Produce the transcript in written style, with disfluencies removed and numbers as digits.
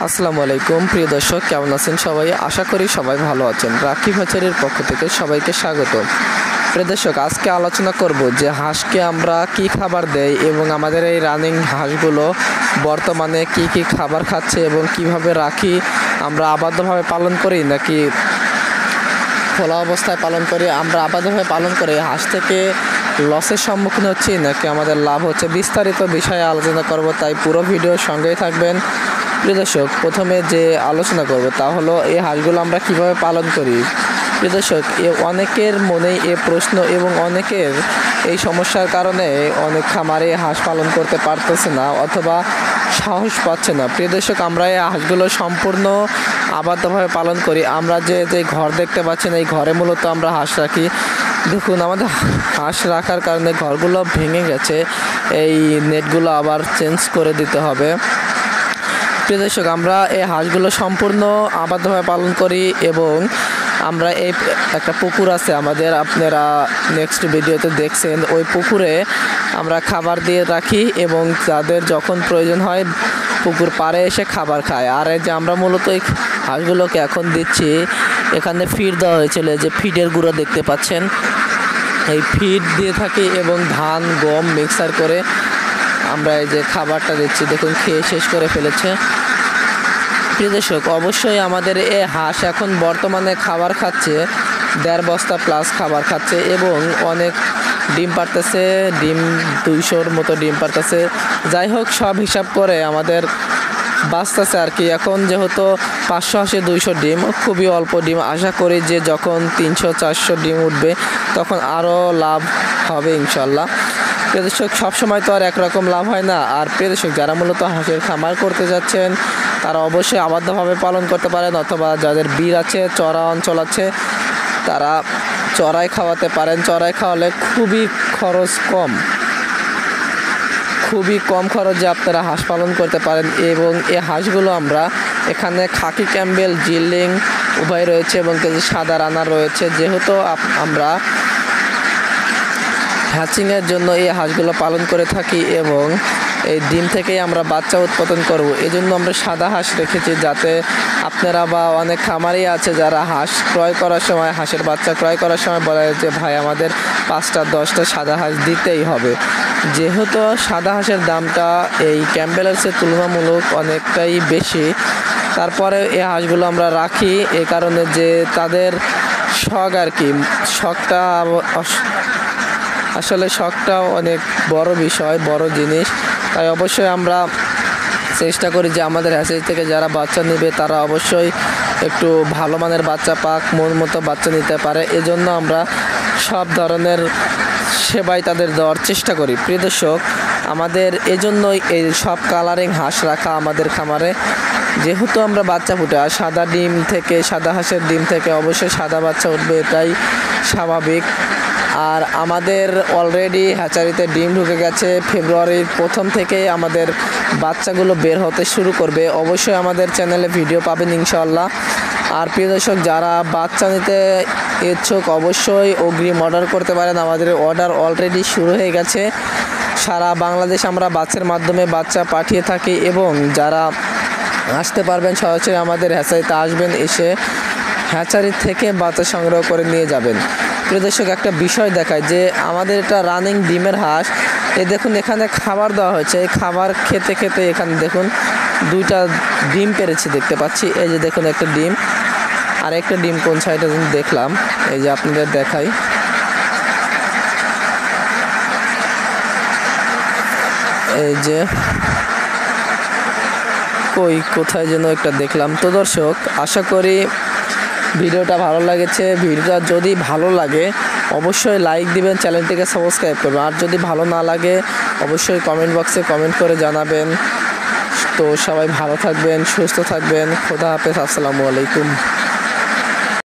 আসসালামু আলাইকুম প্রিয় দর্শক, কেমন আছেন সবাই? আশা করি সবাই ভালো আছেন। রাকিব হ্যাচারির পক্ষ থেকে সবাইকে স্বাগত। প্রিয় দর্শক, আজকে আলোচনা করব যে হাঁসকে আমরা কি খাবার দেই এবং আমাদের এই রানিং হাঁসগুলো বর্তমানে কি কি খাবার খাচ্ছে এবং কিভাবে রাখি, আমরা আবদ্ধভাবে পালন করি নাকি খোলা অবস্থায় পালন করি। আমরা আবদ্ধভাবে পালন করে হাঁস থেকে লসের সম্মুখীন হচ্ছি নাকি আমাদের লাভ হচ্ছে, বিস্তারিত বিষয়ে আলোচনা করব, তাই পুরো ভিডিওর সঙ্গেই থাকবেন। প্রিয় দর্শক, প্রথমে যে আলোচনা করব তা হলো এই হাঁসগুলো আমরা কিভাবে পালন করি। প্রিয় দর্শক, অনেকের মনেই এ প্রশ্ন এবং অনেকের এই সমস্যার কারণে অনেক খামারে হাঁস পালন করতে পারতেছে না অথবা সাহস পাচ্ছে না। প্রিয় দর্শক, আমরা এই হাঁসগুলো সম্পূর্ণ আবদ্ধভাবে পালন করি। আমরা যে ঘর দেখতে পাচ্ছেন, এই ঘরে মূলত আমরা হাঁস রাখি। দেখুন, আমাদের হাঁস রাখার কারণে ঘরগুলো ভেঙে গেছে, এই নেটগুলো আবার চেঞ্জ করে দিতে হবে। প্রিয় দর্শক, আমরা এই হাঁসগুলো সম্পূর্ণ আবদ্ধভাবে পালন করি এবং আমরা এই একটা পুকুর আছে আমাদের, আপনারা নেক্সট ভিডিওতে দেখছেন, ওই পুকুরে আমরা খাবার দিয়ে রাখি এবং তাদের যখন প্রয়োজন হয় পুকুর পাড়ে এসে খাবার খায়। আর এই যে আমরা মূলত এই হাঁসগুলোকে এখন দিচ্ছি, এখানে ফিড দেওয়া হয়েছিল, যে ফিডের গুঁড়ো দেখতে পাচ্ছেন, এই ফিড দিয়ে থাকি এবং ধান গম মিক্সার করে আমরা এই যে খাবারটা দিচ্ছি। দেখুন, খেয়ে শেষ করে ফেলেছে। প্রিয় দর্শক, অবশ্যই আমাদের এই হাঁস এখন বর্তমানে খাবার খাচ্ছে, 1.5 বস্তা প্লাস খাবার খাচ্ছে এবং অনেক ডিম পারতেছে, ডিম 200-র মতো ডিম পারতেছে। যাই হোক, সব হিসাব করে আমাদের বাঁচতেছে আর কি। এখন যেহেতু 500 হাঁসে 200 ডিম, খুবই অল্প ডিম। আশা করি যে যখন 300-400 ডিম উঠবে তখন আরও লাভ হবে ইনশাল্লাহ। প্রিয় দর্শক, সবসময় তো আর একরকম লাভ হয় না। আর প্রিয় দর্শক, যারা মূলত হাঁসের খামার করতে যাচ্ছেন তারা অবশ্যই আবদ্ধভাবে পালন করতে পারেন, অথবা যাদের বিল আছে, চড়া অঞ্চল আছে, তারা চড়াই খাওয়াতে পারেন। চড়াই খাওয়ালে খুবই কম খরচে আপনারা হাঁস পালন করতে পারেন। এবং এই হাঁসগুলো আমরা এখানে খাকি ক্যাম্বেল, জিল্লিং উভয় রয়েছে এবং কিছু সাদা রানার রয়েছে। যেহেতু আমরা হ্যাচিংয়ের জন্য এই হাঁসগুলো পালন করে থাকি এবং এই ডিম থেকেই আমরা বাচ্চা উৎপাদন করব, এই জন্য আমরা সাদা হাঁস রেখেছি, যাতে আপনারা বা অনেক খামারই আছে যারা হাঁস ক্রয় করার সময়, হাঁসের বাচ্চা ক্রয় করার সময় বলে যে ভাই আমাদের 5-10টা সাদা হাঁস দিতেই হবে। যেহেতু সাদা হাঁসের দামটা এই ক্যাম্বেলের চেয়ে তুলনামূলক অনেকটাই বেশি, তারপরে এই হাঁসগুলো আমরা রাখি এই কারণে যে তাদের শখ আর কি, আসলে শখটাও অনেক বড় বিষয়, বড় জিনিস। তাই অবশ্যই আমরা চেষ্টা করি যে আমাদের হ্যাচারি থেকে যারা বাচ্চা নেবে তারা অবশ্যই একটু ভালো মানের বাচ্চা পাক, মন মতো বাচ্চা নিতে পারে, এজন্য আমরা সব ধরনের সেবাই তাদের দেওয়ার চেষ্টা করি। প্রিয় দর্শক, আমাদের এজন্যই এই সব কালারিং হাঁস রাখা আমাদের খামারে। যেহেতু আমরা বাচ্চা ফুটে, আর সাদা হাঁসের ডিম থেকে অবশ্যই সাদা বাচ্চা উঠবে, এটাই স্বাভাবিক। আর আমাদের অলরেডি হ্যাচারিতে ডিম ঢুকে গেছে। ফেব্রুয়ারির প্রথম থেকেই আমাদের বাচ্চাগুলো বের হতে শুরু করবে। অবশ্যই আমাদের চ্যানেলে ভিডিও পাবেন ইনশাল্লাহ। আর প্রিয় দর্শক, যারা বাচ্চা নিতে ইচ্ছুক অবশ্যই অগ্রিম অর্ডার করতে পারেন। আমাদের অর্ডার অলরেডি শুরু হয়ে গেছে। সারা বাংলাদেশ আমরা বাচ্চার মাধ্যমে বাচ্চা পাঠিয়ে থাকি এবং যারা আসতে পারবেন সরাসরি আমাদের হ্যাচারিতে আসবেন, এসে হ্যাচারি থেকে বাচ্চা সংগ্রহ করে নিয়ে যাবেন। প্রিয় দর্শক, একটা বিষয় দেখায় যে আমাদের এটা রানিং ডিমের হাঁস। দেখুন, এখানে খাবার দেওয়া হয়েছে, এই খাবার খেতে খেতে এখানে দেখুন 2টা ডিম পেরেছি দেখতে পাচ্ছি। এই যে দেখুন একটা ডিম, আর একটা ডিম কোন সাইডে দেখলাম, এই যে আপনাদের দেখাই, এই যে কোথায় যেন একটা দেখলাম। তো দর্শক, আশা করি ভিডিওটা ভালো লেগেছে। ভিডিওটা যদি ভালো লাগে অবশ্যই লাইক দিবেন, চ্যানেলটিকে সাবস্ক্রাইব করবেন। আর যদি ভালো না লাগে অবশ্যই কমেন্ট বক্সে কমেন্ট করে জানাবেন। তো সবাই ভালো থাকবেন, সুস্থ থাকবেন। খোদা হাফেজ, আসসালামু আলাইকুম।